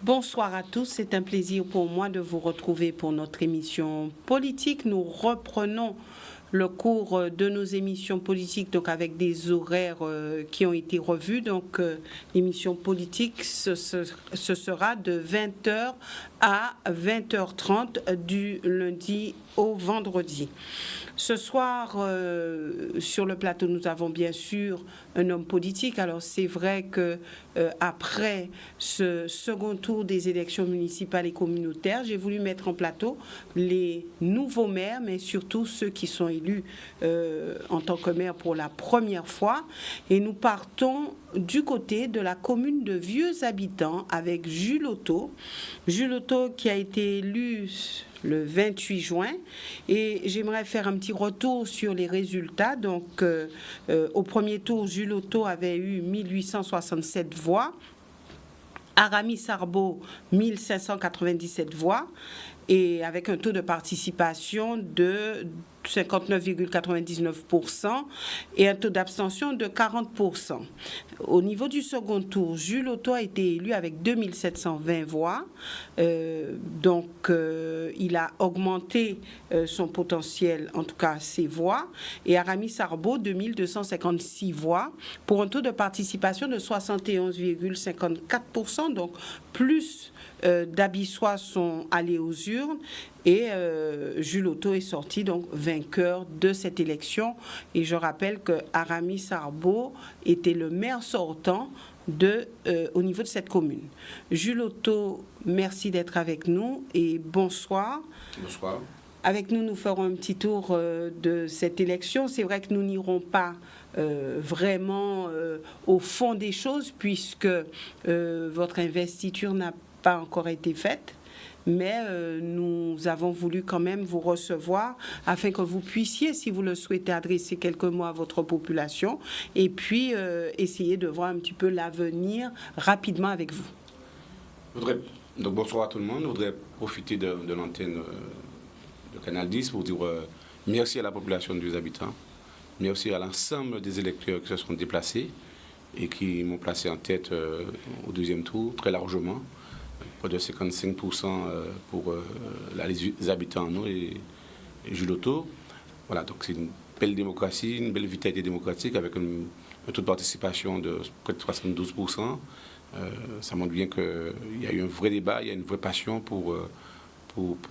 Bonsoir à tous, c'est un plaisir pour moi de vous retrouver pour notre émission politique. Nous reprenons le cours de nos émissions politiques, donc avec des horaires qui ont été revus. Donc, l'émission politique, ce sera de 20h à 20h30 du lundi au vendredi. Ce soir, sur le plateau, nous avons bien sûr un homme politique. Alors, c'est vrai que après ce second tour des élections municipales et communautaires, j'ai voulu mettre en plateau les nouveaux maires, mais surtout ceux qui sont élus en tant que maire pour la première fois. Et nous partons du côté de la commune de Vieux-Habitants avec Jules Otto. Jules Otto qui a été élu le 28 juin, et j'aimerais faire un petit retour sur les résultats. Donc, au premier tour, Jules Otto avait eu 1867 voix, Aramis Sarbo 1597 voix, et avec un taux de participation de 59,99% et un taux d'abstention de 40%. Au niveau du second tour, Jules Otto a été élu avec 2720 voix. Il a augmenté son potentiel, en tout cas ses voix. Et Aramis Sarbo, 2256 voix, pour un taux de participation de 71,54%. Donc, plus d'Abyssois sont allés aux urnes. Et Jules Otto est sorti donc vainqueur de cette élection. Et je rappelle que Aramis Sarbo était le maire sortant au niveau de cette commune. Jules Otto, merci d'être avec nous et bonsoir. Bonsoir. Avec nous, nous ferons un petit tour de cette élection. C'est vrai que nous n'irons pas vraiment au fond des choses puisque votre investiture n'a pas encore été faite. Mais nous avons voulu quand même vous recevoir afin que vous puissiez, si vous le souhaitez, adresser quelques mots à votre population et puis essayer de voir un petit peu l'avenir rapidement avec vous. Donc bonsoir à tout le monde. Je voudrais profiter de l'antenne de Canal 10 pour dire merci à la population des habitants, merci à l'ensemble des électeurs qui se sont déplacés et qui m'ont placé en tête au deuxième tour, très largement. Près de 55% pour les habitants, nous, et Jules Otto. Voilà, donc c'est une belle démocratie, une belle vitalité démocratique avec un taux de participation de près de 72%. Ça montre bien qu'il y a eu un vrai débat, il y a une vraie passion pour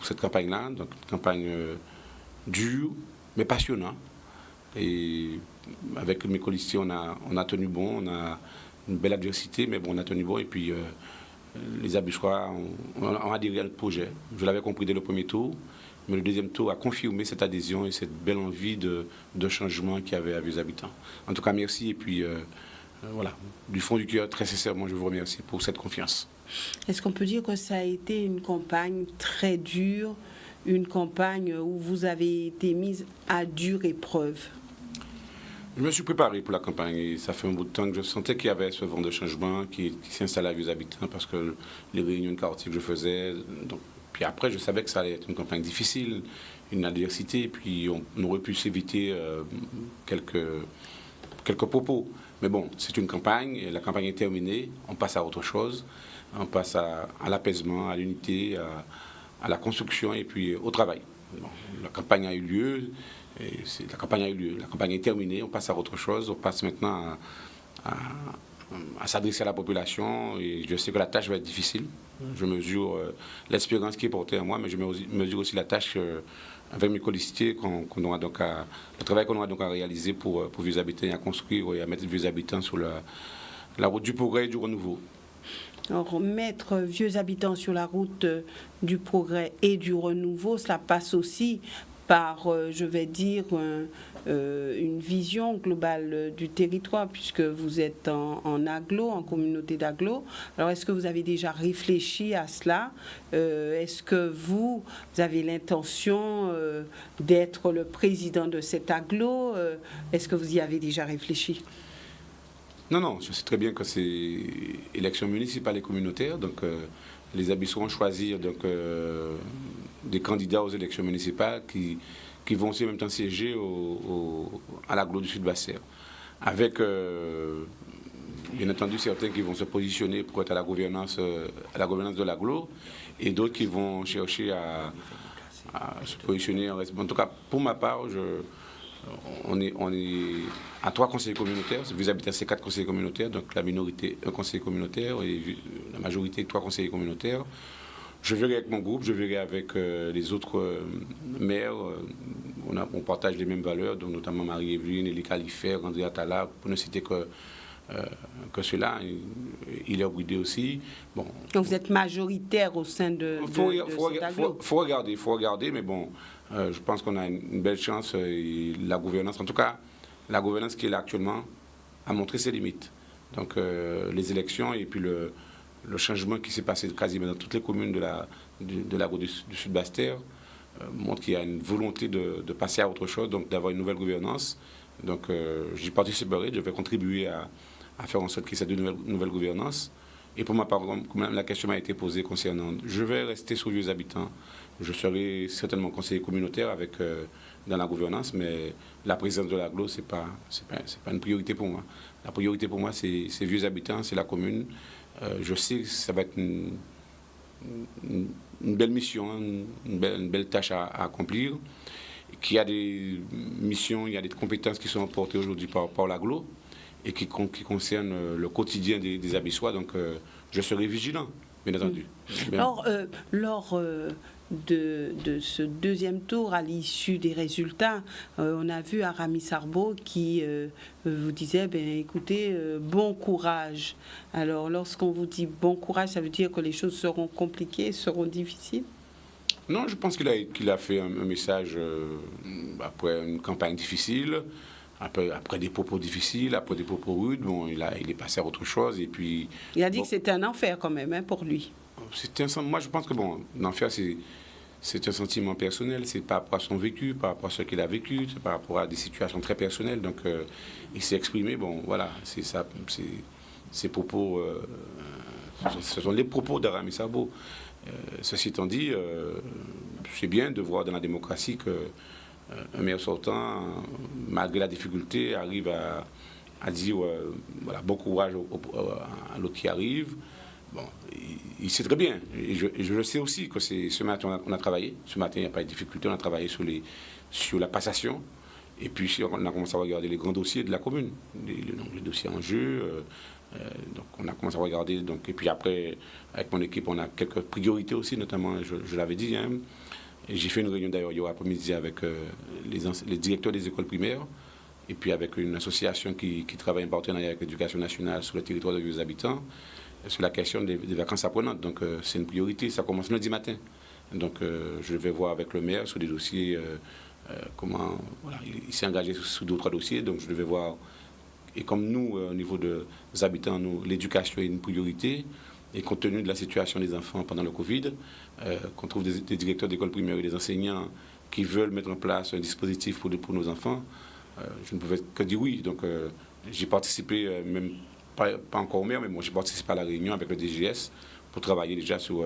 cette campagne-là. Donc une campagne dure, mais passionnante. Et avec mes colistiers, on a tenu bon, on a une belle adversité, mais bon, on a tenu bon. Et puis, les Abyssois ont adhéré à notre projet. Je l'avais compris dès le premier tour, mais le deuxième tour a confirmé cette adhésion et cette belle envie de changement qu'il y avait à Vieux-Habitants. En tout cas, merci. Et puis, voilà, du fond du cœur, très sincèrement, je vous remercie pour cette confiance. Est-ce qu'on peut dire que ça a été une campagne très dure, une campagne où vous avez été mise à dure épreuve? Je me suis préparé pour la campagne et ça fait un bout de temps que je sentais qu'il y avait ce vent de changement qui s'installait à Vieux-Habitants parce que les réunions de quartier que je faisais. Donc, puis après, je savais que ça allait être une campagne difficile, une adversité, et puis on aurait pu s'éviter quelques propos. Mais bon, c'est une campagne, et la campagne est terminée, on passe à autre chose, on passe à l'apaisement, à l'unité, à la construction et puis au travail. Bon, la campagne a eu lieu. La campagne est terminée, on passe à autre chose, on passe maintenant à s'adresser à la population et je sais que la tâche va être difficile. Je mesure l'expérience qui est portée à moi, mais je mesure aussi la tâche avec mes colistiers le travail qu'on aura donc à réaliser pour Vieux-Habitants et à construire et à mettre Vieux-Habitants sur la route du progrès et du renouveau. Alors, mettre Vieux-Habitants sur la route du progrès et du renouveau, cela passe aussi par, je vais dire, une vision globale du territoire, puisque vous êtes en agglo, en communauté d'agglo. Alors, est-ce que vous avez déjà réfléchi à cela? Est-ce que vous avez l'intention d'être le président de cet agglo? Est-ce que vous y avez déjà réfléchi? Non, je sais très bien que c'est élection municipale et communautaire, donc les Abyssois vont choisir des candidats aux élections municipales qui vont aussi en même temps siéger à l'agglo du Sud-Bassère, avec bien entendu, certains qui vont se positionner pour être à la gouvernance de l'agglo, et d'autres qui vont chercher à se positionner en responsable. En tout cas, pour ma part, on est à 3 conseillers communautaires. Vous habitez à ces 4 conseillers communautaires, donc la minorité, un conseiller communautaire, et la majorité, 3 conseillers communautaires. Je verrai avec mon groupe, je verrai avec les autres maires. On partage les mêmes valeurs, donc notamment Marie-Évelyne, Elie Califère, André Atala, pour ne citer que cela. Il est obligé aussi. Bon. Donc vous êtes majoritaire au sein de cet agglo. Faut regarder, mais bon, je pense qu'on a une belle chance. Et la gouvernance, en tout cas, la gouvernance qui est là actuellement, a montré ses limites. Donc les élections et puis le changement qui s'est passé quasiment dans toutes les communes de l'agglo du Sud-Bastère montre qu'il y a une volonté de passer à autre chose, donc d'avoir une nouvelle gouvernance. Donc j'y participerai, je vais contribuer à faire en sorte qu'il y ait cette nouvelle gouvernance. Et pour ma part, comme la question m'a été posée concernant, je vais rester sur Vieux Habitants. Je serai certainement conseiller communautaire dans la gouvernance, mais la présidence de l'agglo, c'est pas une priorité pour moi. La priorité pour moi, c'est Vieux Habitants, c'est la commune. Je sais que ça va être une belle mission, une belle tâche à accomplir, qu'il y a des missions, il y a des compétences qui sont apportées aujourd'hui par l'agglo et qui concernent le quotidien des Abyssois. Donc, je serai vigilant, bien entendu. Alors, lors de ce deuxième tour, à l'issue des résultats, on a vu Aramis Sarbo qui vous disait, écoutez, bon courage. Alors, lorsqu'on vous dit bon courage, ça veut dire que les choses seront compliquées, seront difficiles? Non, je pense qu'il a fait un message après une campagne difficile, après des propos difficiles, après des propos rudes. Bon, il est passé à autre chose. Et puis, il a dit que c'était un enfer quand même pour lui. Moi, je pense que l'enfer, c'est un sentiment personnel. C'est par rapport à son vécu, par rapport à ce qu'il a vécu, c'est par rapport à des situations très personnelles. Donc, il s'est exprimé. Bon, voilà, c'est ça. Ces propos, ce sont les propos d'Aramis Sarbo. Ceci étant dit, c'est bien de voir dans la démocratie qu'un maire sortant, malgré la difficulté, arrive à dire voilà, bon courage à l'autre qui arrive. Bon, il sait très bien, et je le sais aussi, que ce matin on a travaillé. Ce matin, il n'y a pas de difficulté, on a travaillé sur la passation. Et puis on a commencé à regarder les grands dossiers de la commune, les dossiers en jeu. Donc on a commencé à regarder, et puis après, avec mon équipe, on a quelques priorités aussi, notamment, je l'avais dit, hein, j'ai fait une réunion d'ailleurs hier après-midi avec les directeurs des écoles primaires, et puis avec une association qui travaille en partenariat avec l'Éducation nationale sur le territoire de Vieux Habitants, sur la question des vacances apprenantes. Donc c'est une priorité, ça commence lundi matin. Donc je vais voir avec le maire sur des dossiers, comment, voilà, il s'est engagé sur d'autres dossiers, donc je vais voir. Et comme nous, au niveau des habitants, l'éducation est une priorité, et compte tenu de la situation des enfants pendant le Covid, qu'on trouve des directeurs d'école primaire et des enseignants qui veulent mettre en place un dispositif pour nos enfants, je ne pouvais que dire oui. Donc j'ai participé, même pas encore au maire, mais moi j'ai participé à la réunion avec le DGS pour travailler déjà sur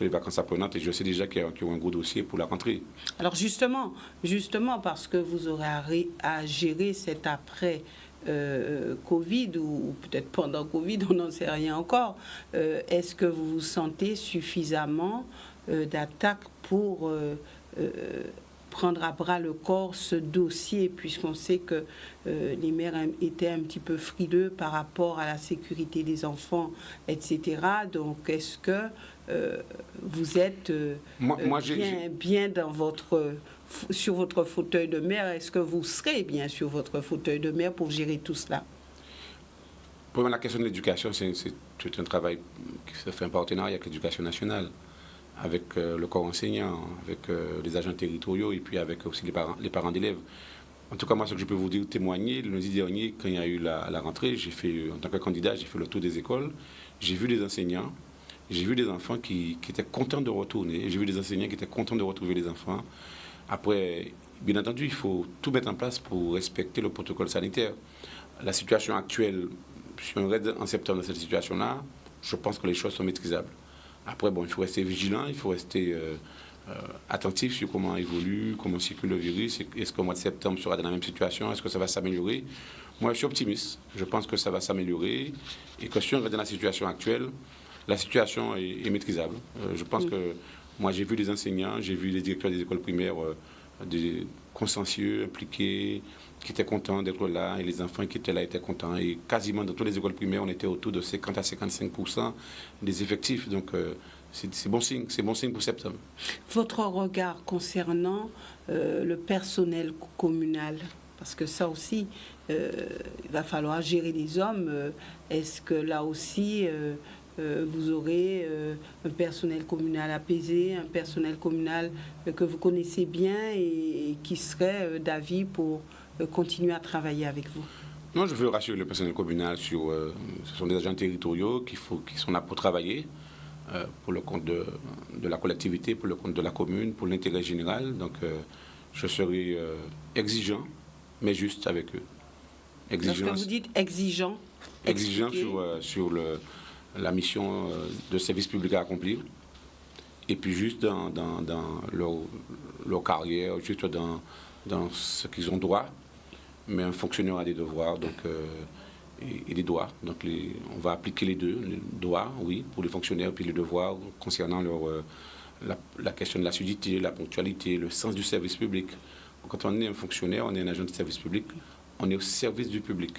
les vacances apprenantes, et je sais déjà qu'il y a un gros dossier pour la rentrée. Alors justement parce que vous aurez à gérer cet après Covid, ou peut-être pendant Covid, on n'en sait rien encore. Est-ce que vous vous sentez suffisamment d'attaque pour prendre à bras le corps ce dossier, puisqu'on sait que les maires étaient un petit peu frileux par rapport à la sécurité des enfants, etc. Donc, est-ce que vous êtes bien sur votre fauteuil de maire? Est-ce que vous serez bien sur votre fauteuil de maire pour gérer tout cela? Pour la question de l'éducation, c'est un travail qui se fait en partenariat avec l'Éducation nationale, avec le corps enseignant, avec les agents territoriaux, et puis avec aussi les parents d'élèves. En tout cas, moi, ce que je peux vous dire, témoigner, le lundi dernier, quand il y a eu la rentrée, en tant que candidat, j'ai fait le tour des écoles, j'ai vu des enseignants, j'ai vu des enfants qui étaient contents de retourner, et j'ai vu des enseignants qui étaient contents de retrouver les enfants. Après, bien entendu, il faut tout mettre en place pour respecter le protocole sanitaire. La situation actuelle, si on reste en septembre dans cette situation-là, je pense que les choses sont maîtrisables. Après, il faut rester vigilant, il faut rester attentif sur comment évolue, comment circule le virus. Est-ce qu'au mois de septembre, on sera dans la même situation? Est-ce que ça va s'améliorer? Moi, je suis optimiste. Je pense que ça va s'améliorer et que si on reste dans la situation actuelle, la situation est maîtrisable. Je pense que moi, j'ai vu des enseignants, j'ai vu les directeurs des écoles primaires des consciencieux, impliqués, qui étaient contents d'être là, et les enfants qui étaient là étaient contents. Et quasiment dans toutes les écoles primaires, on était autour de 50 à 55% des effectifs. Donc, c'est bon signe, pour septembre. Votre regard concernant le personnel communal, parce que ça aussi, il va falloir gérer les hommes. Est-ce que là aussi, vous aurez un personnel communal apaisé, un personnel communal que vous connaissez bien et qui serait d'avis pour continuer à travailler avec vous? Non, je veux rassurer le personnel communal sur... ce sont des agents territoriaux qui sont là pour travailler, pour le compte de la collectivité, pour le compte de la commune, pour l'intérêt général. Donc, je serai exigeant, mais juste avec eux. Exigeant. Lorsque vous dites exigeant? Exigeant sur la mission de service public à accomplir. Et puis juste dans leur carrière, juste dans ce qu'ils ont droit. Mais un fonctionnaire a des devoirs et des droits. Donc on va appliquer les deux. Les droits, oui, pour les fonctionnaires, puis les devoirs concernant la question de l'assiduité, la ponctualité, le sens du service public. Quand on est un fonctionnaire, on est un agent de service public, on est au service du public.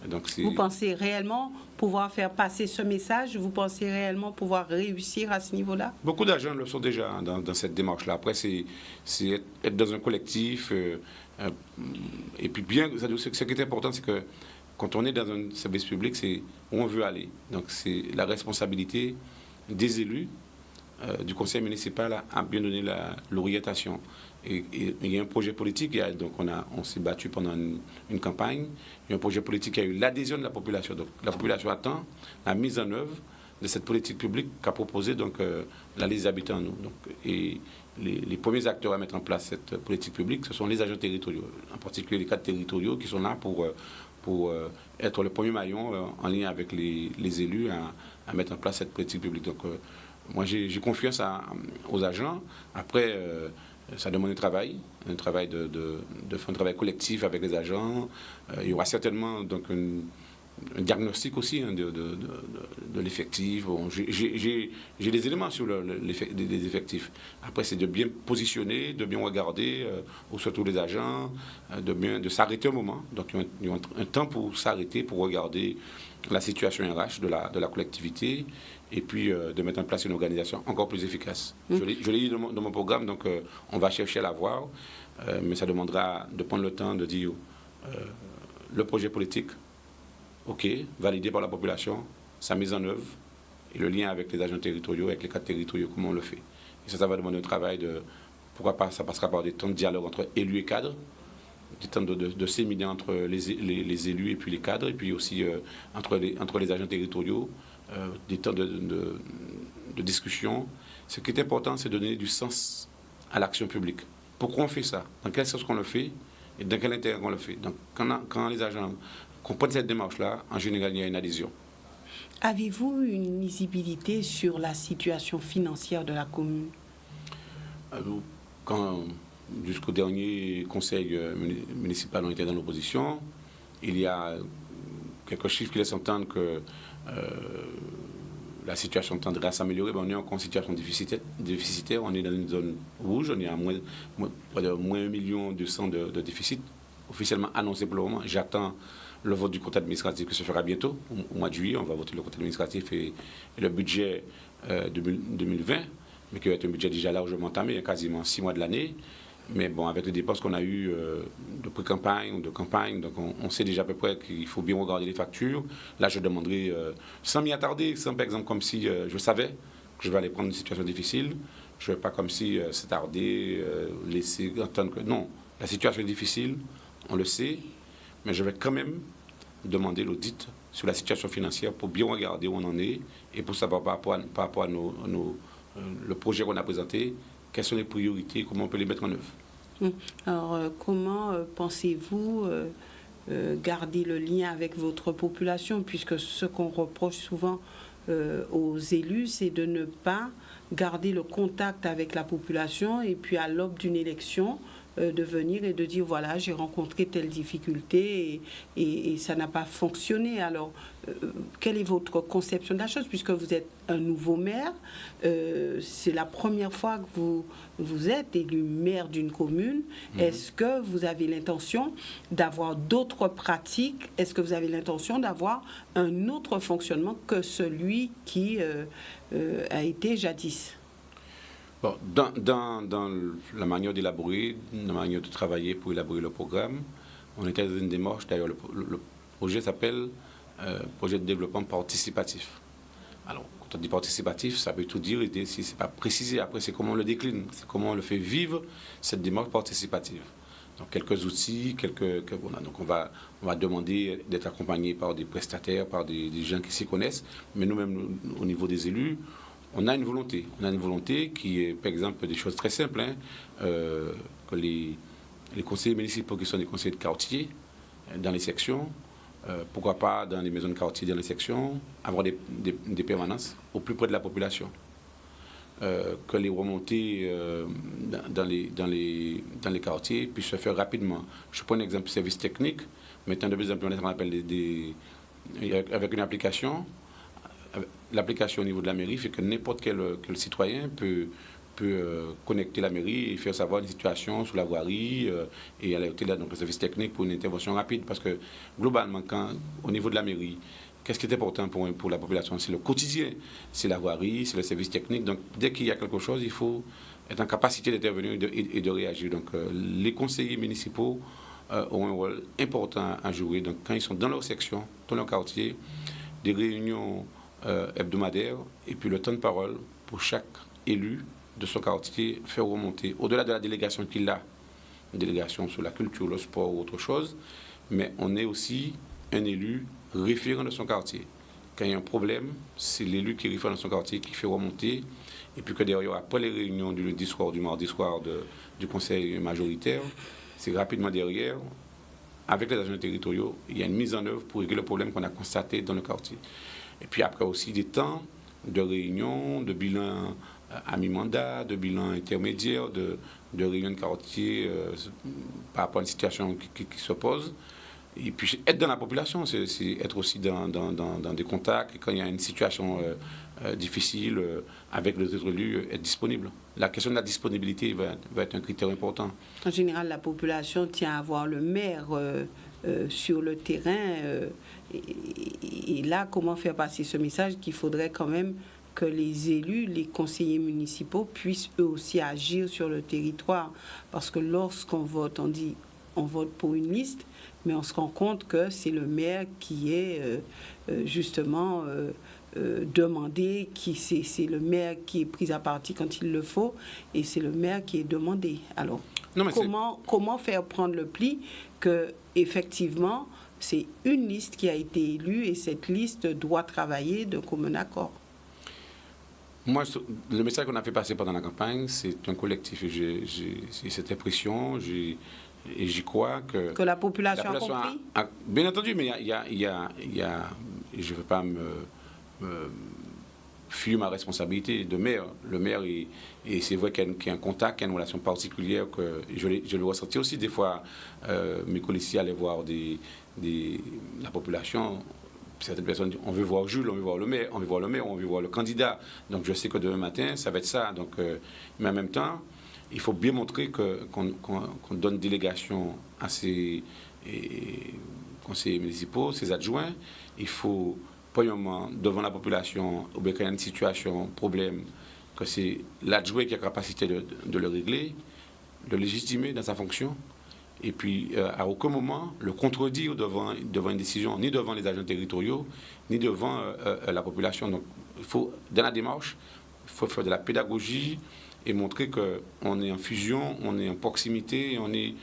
Donc, vous pensez réellement pouvoir faire passer ce message? Vous pensez réellement pouvoir réussir à ce niveau-là? Beaucoup d'agents le sont déjà dans cette démarche-là. Après, c'est être dans un collectif. Et puis bien, ce qui est important, c'est que quand on est dans un service public, c'est où on veut aller. Donc c'est la responsabilité des élus du conseil municipal à bien donner l'orientation. Et il y a un projet politique, donc on s'est battu pendant une campagne. Il y a un projet politique qui a eu l'adhésion de la population. Donc la population attend la mise en œuvre de cette politique publique qu'a proposée donc la liste des habitants. Donc, et les premiers acteurs à mettre en place cette politique publique, ce sont les agents territoriaux, en particulier les cadres territoriaux qui sont là pour être le premier maillon en lien avec les élus à mettre en place cette politique publique. Donc moi j'ai confiance aux agents. Après, ça demande un travail de faire un travail collectif avec les agents. Il y aura certainement donc un diagnostic aussi de l'effectif. Bon, j'ai des éléments sur les effectifs. Après, c'est de bien positionner, de bien regarder, surtout les agents, de s'arrêter un moment. Donc, ils ont un temps pour s'arrêter, pour regarder la situation RH de la collectivité et puis de mettre en place une organisation encore plus efficace. Je l'ai dit dans mon programme, donc on va chercher à la voir, mais ça demandera de prendre le temps de dire le projet politique, OK, validé par la population, sa mise en œuvre et le lien avec les agents territoriaux, avec les cadres territoriaux, comment on le fait. Et ça va demander un travail pourquoi pas, ça passera par des temps de dialogue entre élus et cadres, des temps de séminaire entre les élus et puis les cadres, et puis aussi entre les agents territoriaux, des temps de discussion. Ce qui est important, c'est de donner du sens à l'action publique. Pourquoi on fait ça? Dans quel sens qu'on le fait? Et dans quel intérêt on le fait? Donc, quand les agents comprennent cette démarche-là, en général, il y a une adhésion. Avez-vous une lisibilité sur la situation financière de la commune? Jusqu'au dernier conseil municipal, on était dans l'opposition. Il y a quelques chiffres qui laissent entendre que la situation tendrait à s'améliorer. On est encore en situation déficitaire. On est dans une zone rouge. On est à moins 1,2 million de déficit, officiellement annoncé pour le moment. J'attends le vote du compte administratif qui se fera bientôt. Au mois de juillet, on va voter le compte administratif et le budget 2020, mais qui va être un budget déjà largement entamé, il y a quasiment 6 mois de l'année. Mais bon, avec les dépenses qu'on a eues de pré-campagne ou de campagne, donc on sait déjà à peu près qu'il faut bien regarder les factures. Là, je demanderai, sans m'y attarder, sans par exemple comme si je savais que je vais aller prendre une situation difficile, je ne vais pas comme si s'attarder, laisser entendre que... Non, la situation est difficile, on le sait, mais je vais quand même demander l'audit sur la situation financière pour bien regarder où on en est et pour savoir par rapport à le projet qu'on a présenté, quelles sont les priorités, comment on peut les mettre en œuvre. Alors, comment pensez-vous garder le lien avec votre population, puisque ce qu'on reproche souvent aux élus, c'est de ne pas garder le contact avec la population et puis à l'aube d'une élection, de venir et de dire voilà, j'ai rencontré telle difficulté et ça n'a pas fonctionné. Alors, quelle est votre conception de la chose puisque vous êtes un nouveau maire? C'est la première fois que vous êtes élu maire d'une commune. Est-ce que vous avez l'intention d'avoir d'autres pratiques? Est-ce que vous avez l'intention d'avoir un autre fonctionnement que celui qui a été jadis? Bon, dans la manière d'élaborer, la manière de travailler pour élaborer le programme, on était dans une démarche, d'ailleurs le projet s'appelle projet de développement participatif. Alors, quand on dit participatif, ça veut tout dire, et si ce n'est pas précisé, après c'est comment on le décline, c'est comment on le fait vivre, cette démarche participative. Donc quelques outils, voilà, donc on va demander d'être accompagné par des prestataires, par des gens qui s'y connaissent, mais nous-mêmes, au niveau des élus, on a une volonté qui est, par exemple, des choses très simples, que les conseillers municipaux qui sont des conseillers de quartier dans les sections, pourquoi pas dans les maisons de quartier, dans les sections, avoir des permanences au plus près de la population. Que les remontées dans les quartiers puissent se faire rapidement. Je prends un exemple service technique, mettant de plus en plus on appelle avec une application. L'application au niveau de la mairie fait que n'importe quel citoyen peut connecter la mairie et faire savoir une situation sur la voirie et alerter donc le service technique pour une intervention rapide. Parce que globalement, au niveau de la mairie, qu'est-ce qui est important pour la population? C'est le quotidien, c'est la voirie, c'est le service technique. Donc dès qu'il y a quelque chose, il faut être en capacité d'intervenir et de réagir. Donc les conseillers municipaux ont un rôle important à jouer. Donc quand ils sont dans leur section, dans leur quartier, des réunions hebdomadaires et puis le temps de parole pour chaque élu de son quartier faire remonter, au-delà de la délégation qu'il a, une délégation sur la culture, le sport ou autre chose, mais on est aussi un élu référent de son quartier. Quand il y a un problème, c'est l'élu qui est référent de son quartier qui fait remonter, et puis que derrière, après les réunions du lundi soir, du mardi soir du conseil majoritaire, c'est rapidement derrière, avec les agents territoriaux, il y a une mise en œuvre pour régler le problème qu'on a constaté dans le quartier. Et puis après aussi des temps de réunion, de bilan à mi-mandat, de bilan intermédiaire, de réunion de quartier par rapport à une situation qui se pose. Et puis être dans la population, c'est être aussi dans des contacts. Et quand il y a une situation difficile avec les autres élus, être disponible. La question de la disponibilité va être un critère important. En général, la population tient à voir le maire sur le terrain. Et là, comment faire passer ce message qu'il faudrait quand même que les élus, les conseillers municipaux puissent eux aussi agir sur le territoire. Parce que lorsqu'on vote, on dit on vote pour une liste, mais on se rend compte que c'est le maire qui est justement demandé, c'est le maire qui est pris à partie quand il le faut, et c'est le maire qui est demandé. Alors, comment faire prendre le pli que, effectivement, c'est une liste qui a été élue et cette liste doit travailler de commun accord? Moi, le message qu'on a fait passer pendant la campagne, c'est un collectif. J'ai cette impression, et j'y crois que la population a compris. Bien entendu, mais il y a je ne veux pas fuir ma responsabilité de maire. Le maire, et c'est vrai qu'il y a un contact, qu'il y a une relation particulière, que je le ressentis aussi des fois. Mes collègues allaient voir la population. Certaines personnes disent on veut voir Jules, on veut voir le maire, on veut voir le candidat. Donc je sais que demain matin, ça va être ça. Donc, mais en même temps, il faut bien montrer qu'on donne délégation à ces conseillers municipaux, ces adjoints. Il faut, premièrement, devant la population, ou bien quand il y a une situation, problème, que c'est l'adjoint qui a la capacité de le régler, le légitimer dans sa fonction. Et puis, à aucun moment, le contredire devant une décision, ni devant les agents territoriaux, ni devant la population. Donc, il faut, dans la démarche, il faut faire de la pédagogie et montrer qu'on est en fusion, on est en proximité, on est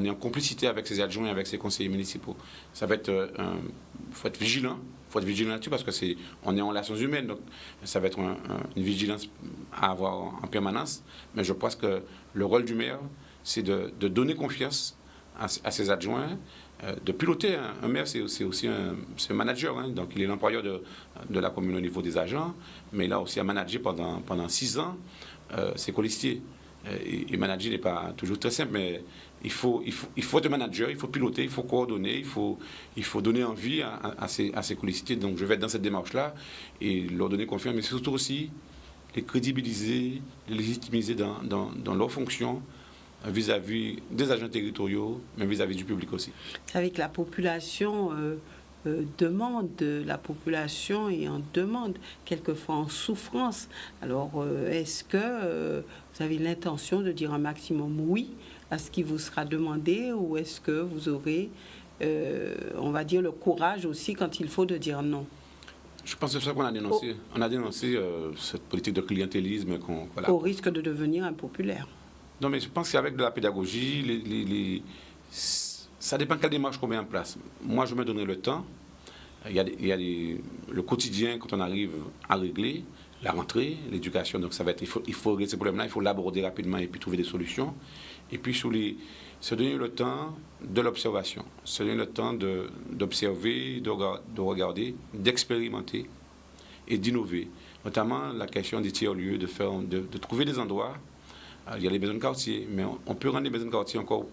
en complicité avec ses adjoints et avec ses conseillers municipaux. Ça va être... faut être vigilant. Il faut être vigilant là-dessus parce qu'on est en relations humaines. Donc, ça va être une vigilance à avoir en permanence. Mais je pense que le rôle du maire, c'est de donner confiance à ses adjoints, de piloter. Un maire, c'est aussi un manager, hein, donc il est l'employeur de la commune au niveau des agents, mais il a aussi à manager pendant 6 ans ses colistiers. Et manager n'est pas toujours très simple, mais il faut être manager, il faut piloter, il faut coordonner, il faut donner envie à ses colistiers. Donc je vais être dans cette démarche-là et leur donner confiance, mais surtout aussi les crédibiliser, les légitimiser dans leurs fonctions vis-à-vis des agents territoriaux, mais vis-à-vis du public aussi. C'est avec la population demande, la population est en demande, quelquefois en souffrance. Alors, est-ce que vous avez l'intention de dire un maximum oui à ce qui vous sera demandé, ou est-ce que vous aurez, on va dire, le courage aussi quand il faut de dire non? Je pense que c'est ça qu'on a dénoncé. On a dénoncé cette politique de clientélisme. Voilà. Au risque de devenir impopulaire. Non, mais je pense qu'avec de la pédagogie, ça dépend de quelle démarche qu'on met en place. Moi, je me donnerai le temps. Il y a le quotidien, quand on arrive à régler, la rentrée, l'éducation. Donc, ça va être, il faut régler ces problèmes-là, il faut l'aborder rapidement et puis trouver des solutions. Et puis, se donner le temps de l'observation, se donner le temps d'observer, de regarder, d'expérimenter et d'innover. Notamment la question des tiers-lieux, de trouver des endroits. Il y a les maisons de quartier, mais on peut rendre les maisons de quartier encore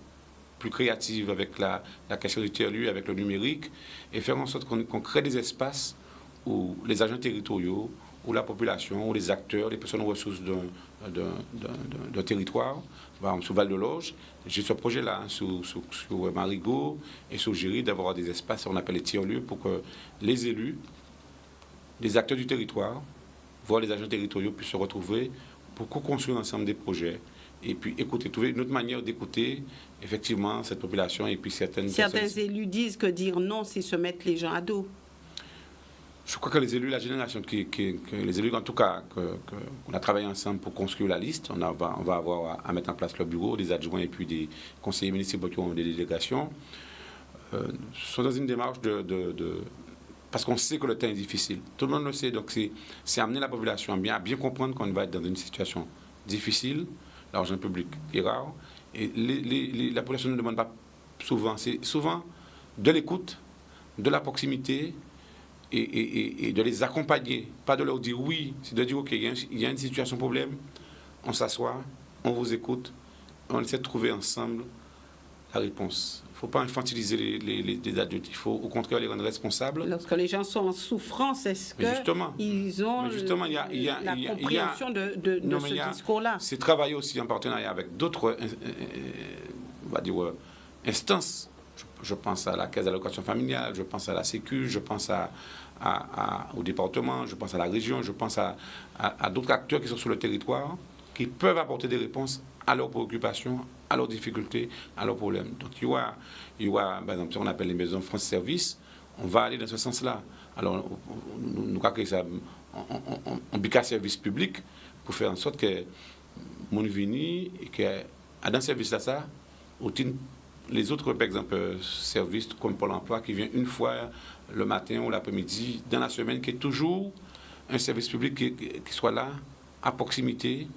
plus créatives avec la question du tiers-lieu, avec le numérique, et faire en sorte qu'on crée des espaces où les agents territoriaux, où la population, où les acteurs, les personnes ressources d'un territoire, par exemple, sous Val-de-Loge, j'ai ce projet-là, sur Marigot et sur Géry, d'avoir des espaces, on appelle les tiers-lieux, pour que les élus, les acteurs du territoire, voire les agents territoriaux puissent se retrouver pour co-construire ensemble des projets et puis trouver une autre manière d'écouter effectivement cette population et puis certains élus disent que dire non, c'est se mettre les gens à dos. Je crois que les élus, la génération, les élus en tout cas, qu'on a travaillé ensemble pour construire la liste, on va avoir à mettre en place le bureau, des adjoints et puis des conseillers municipaux qui ont des délégations, sont dans une démarche parce qu'on sait que le temps est difficile. Tout le monde le sait, donc c'est amener la population à bien comprendre qu'on va être dans une situation difficile, l'argent public est rare, et la population ne demande pas souvent, c'est souvent de l'écoute, de la proximité, et de les accompagner, pas de leur dire oui, c'est de dire ok, il y a une situation problème, on s'assoit, on vous écoute, on essaie de trouver ensemble la réponse. Il ne faut pas infantiliser les adultes, il faut au contraire les rendre responsables. Lorsque les gens sont en souffrance, est-ce qu'ils ont la compréhension de ce discours-là? C'est travailler aussi en partenariat avec d'autres on va dire, instances. Je pense à la caisse d'allocation familiale, je pense à la Sécu, je pense au département, je pense à la région, je pense à d'autres acteurs qui sont sur le territoire, qui peuvent apporter des réponses à leurs préoccupations, à leurs difficultés, à leurs problèmes. Donc il y aura par exemple, ce qu'on appelle les maisons France Service, on va aller dans ce sens-là. Alors, nous croyons que ça, on bica service public pour faire en sorte que mon vini et que dans ce service-là, ça, les autres, par exemple, services comme Pôle emploi qui vient une fois le matin ou l'après-midi dans la semaine, qui est toujours un service public qui soit là, à proximité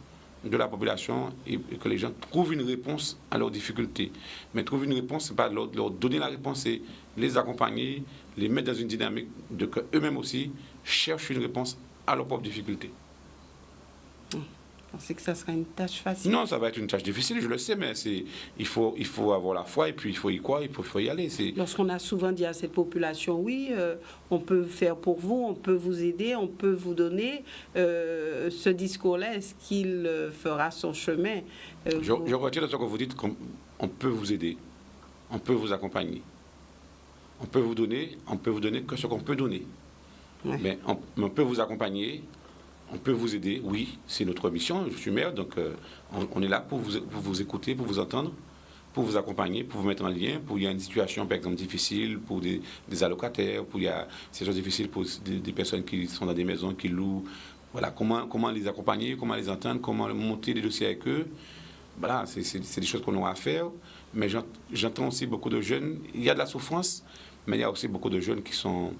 de la population et que les gens trouvent une réponse à leurs difficultés. Mais trouver une réponse, ce n'est pas leur donner la réponse, c'est les accompagner, les mettre dans une dynamique de qu'eux-mêmes aussi cherchent une réponse à leurs propres difficultés. Vous pensez que ça sera une tâche facile? Non, ça va être une tâche difficile, je le sais, mais il faut avoir la foi et puis il faut y croire, il faut y aller. Lorsqu'on a souvent dit à cette population, oui, on peut faire pour vous, on peut vous aider, on peut vous donner, ce discours-là, est-ce qu'il fera son chemin? Je retire de ce que vous dites qu'on peut vous aider, on peut vous accompagner, on peut vous donner que ce qu'on peut donner. Ouais. Mais on peut vous accompagner, on peut vous aider, oui, c'est notre mission, je suis maire, donc on est là pour vous écouter, pour vous entendre, pour vous accompagner, pour vous mettre en lien, pour il y a une situation, par exemple, difficile, pour des allocataires, pour il y a une situation difficile pour des personnes qui sont dans des maisons, qui louent, voilà, comment les accompagner, comment les entendre, comment monter les dossiers avec eux, voilà, c'est des choses qu'on aura à faire, mais j'entends aussi beaucoup de jeunes, il y a de la souffrance, mais il y a aussi beaucoup de jeunes qui sont...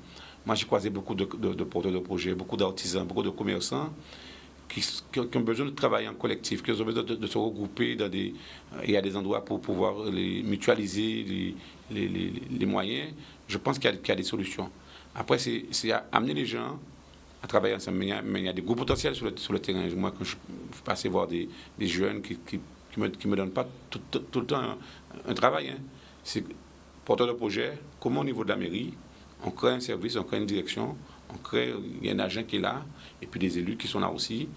Moi, j'ai croisé beaucoup de porteurs de projets, beaucoup d'artisans, beaucoup de commerçants qui ont besoin de travailler en collectif, qui ont besoin de se regrouper il y a des endroits pour pouvoir les mutualiser, les moyens, je pense qu'il y a des solutions. Après, c'est amener les gens à travailler ensemble. Mais il y a des gros potentiels sur le terrain. Moi, quand je passais voir des jeunes qui me donnent pas tout le temps un travail, hein. C'est porteur de projet, comment au niveau de la mairie, on crée un service, on crée une direction, il y a un agent qui est là, et puis des élus qui sont là aussi,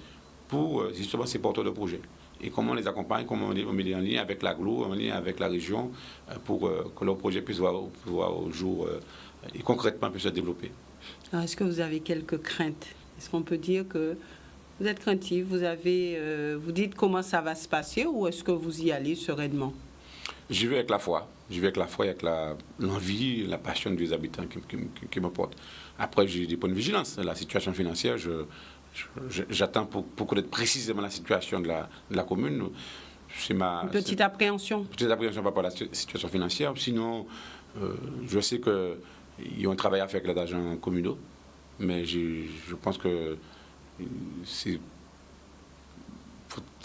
pour justement ces porteurs de projet. Et comment on les accompagne, comment on les met en lien avec l'agglo, en lien avec la région, pour que leur projet puisse voir au jour et concrètement puisse se développer. Alors, est-ce que vous avez quelques craintes? Est-ce qu'on peut dire que vous êtes craintif, vous dites comment ça va se passer, ou est-ce que vous y allez sereinement? J'y vais avec la foi. J'y vais avec la foi, avec l'envie, la passion des habitants qui me portent. Après, j'ai des points de vigilance. La situation financière, j'attends pour connaître précisément la situation de la commune. Une petite appréhension. Petite appréhension par rapport à la situation financière. Sinon, je sais qu'ils ont un travail à faire avec les agents communaux. Mais je pense que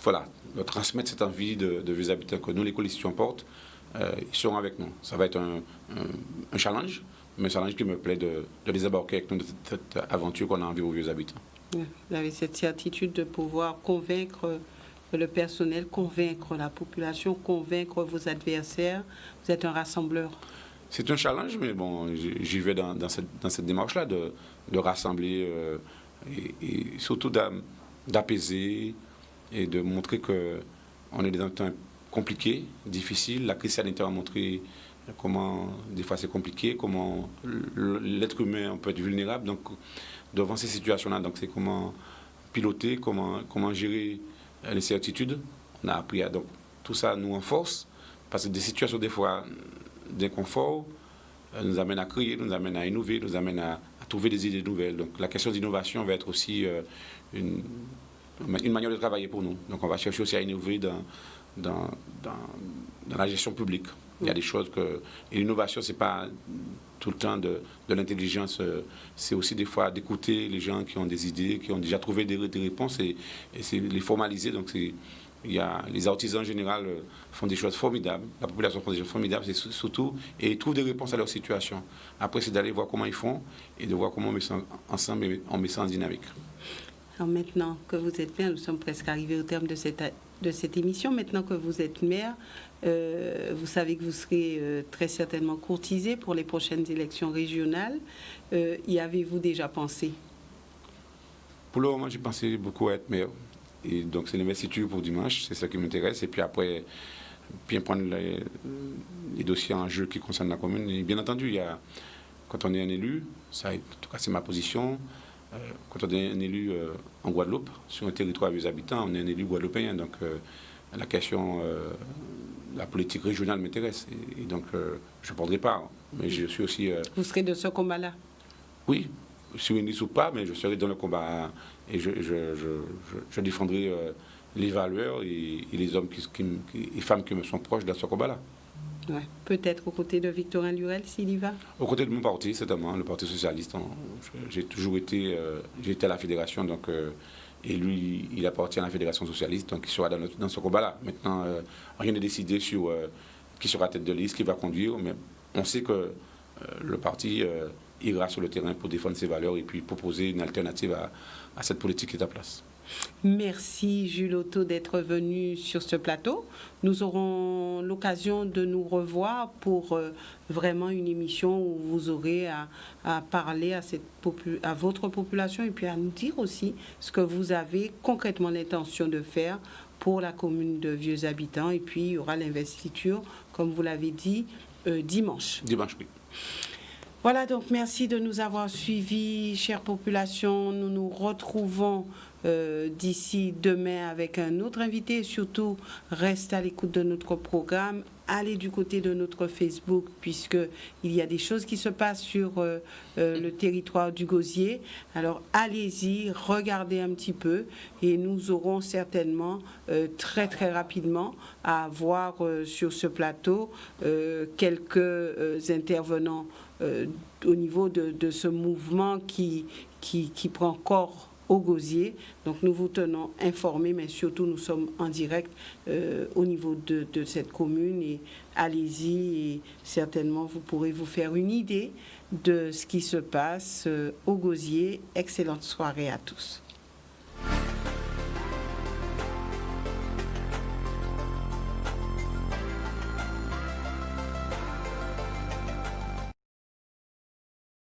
voilà, leur transmettre cette envie de vieux habitants que nous, les coalitions portent, ils seront avec nous. Ça va être un challenge, mais un challenge qui me plaît de les embarquer avec nous de cette aventure qu'on a envie aux vieux habitants. Vous avez cette certitude de pouvoir convaincre le personnel, convaincre la population, convaincre vos adversaires. Vous êtes un rassembleur. C'est un challenge, mais bon, j'y vais dans cette démarche-là de rassembler et surtout d'apaiser et de montrer qu'on est dans un temps compliqué, difficile. La crise sanitaire a montré comment des fois c'est compliqué, comment l'être humain peut être vulnérable. Donc devant ces situations-là, donc c'est comment piloter, comment gérer les certitudes. On a appris donc tout ça nous renforce parce que des situations des fois d'inconfort nous amènent à créer, nous amènent à innover, nous amènent à trouver des idées nouvelles. Donc la question d'innovation va être aussi une manière de travailler pour nous. Donc on va chercher aussi à innover dans la gestion publique. Il y a des choses et l'innovation, ce n'est pas tout le temps de l'intelligence, c'est aussi des fois d'écouter les gens qui ont des idées, qui ont déjà trouvé des réponses et c'est les formaliser. Donc les artisans en général font des choses formidables, la population font des choses formidables, c'est surtout, et ils trouvent des réponses à leur situation. Après, c'est d'aller voir comment ils font et de voir comment on met ça ensemble et on met ça en dynamique. Alors maintenant que vous êtes maire, nous sommes presque arrivés au terme de cette émission. Maintenant que vous êtes maire, vous savez que vous serez très certainement courtisé pour les prochaines élections régionales. Y avez-vous déjà pensé? Pour le moment, j'ai pensé beaucoup à être maire. Et donc, c'est l'investiture pour dimanche, c'est ça qui m'intéresse. Et puis après, bien prendre les dossiers en jeu qui concernent la commune. Et bien entendu, quand on est un élu, ça, en tout cas, c'est ma position. Quand on est un élu en Guadeloupe, sur un territoire avec des habitants, on est un élu guadeloupéen. Donc, la question, la politique régionale m'intéresse. Et donc, je prendrai part. Mais je suis aussi... Vous serez de ce combat-là? Oui, sur une liste ou pas, mais je serai dans le combat. Et je défendrai les valeurs et les hommes et femmes qui me sont proches dans ce combat-là. Ouais. Peut-être aux côtés de Victorin Lurel, s'il y va? Aux côtés de mon parti, certainement, le Parti socialiste. J'ai toujours été à la fédération, donc, et lui, il appartient à la fédération socialiste, donc il sera dans ce combat-là. Maintenant, rien n'est décidé sur qui sera tête de liste, qui va conduire, mais on sait que le parti ira sur le terrain pour défendre ses valeurs et puis proposer une alternative à cette politique qui est en place. Merci Jules Otto d'être venu sur ce plateau. Nous aurons l'occasion de nous revoir pour vraiment une émission où vous aurez à parler à votre population et puis à nous dire aussi ce que vous avez concrètement l'intention de faire pour la commune de Vieux Habitants. Et puis il y aura l'investiture, comme vous l'avez dit, dimanche. Dimanche, oui. Voilà, donc merci de nous avoir suivis, chère population. Nous nous retrouvons d'ici demain avec un autre invité. Et surtout, restez à l'écoute de notre programme. Allez du côté de notre Facebook, puisqu'il y a des choses qui se passent sur le territoire du Gosier. Alors, allez-y, regardez un petit peu et nous aurons certainement très, très rapidement à voir sur ce plateau quelques intervenants au niveau de ce mouvement qui prend corps au Gosier. Donc nous vous tenons informés, mais surtout nous sommes en direct au niveau de cette commune et allez-y et certainement vous pourrez vous faire une idée de ce qui se passe au Gosier. Excellente soirée à tous.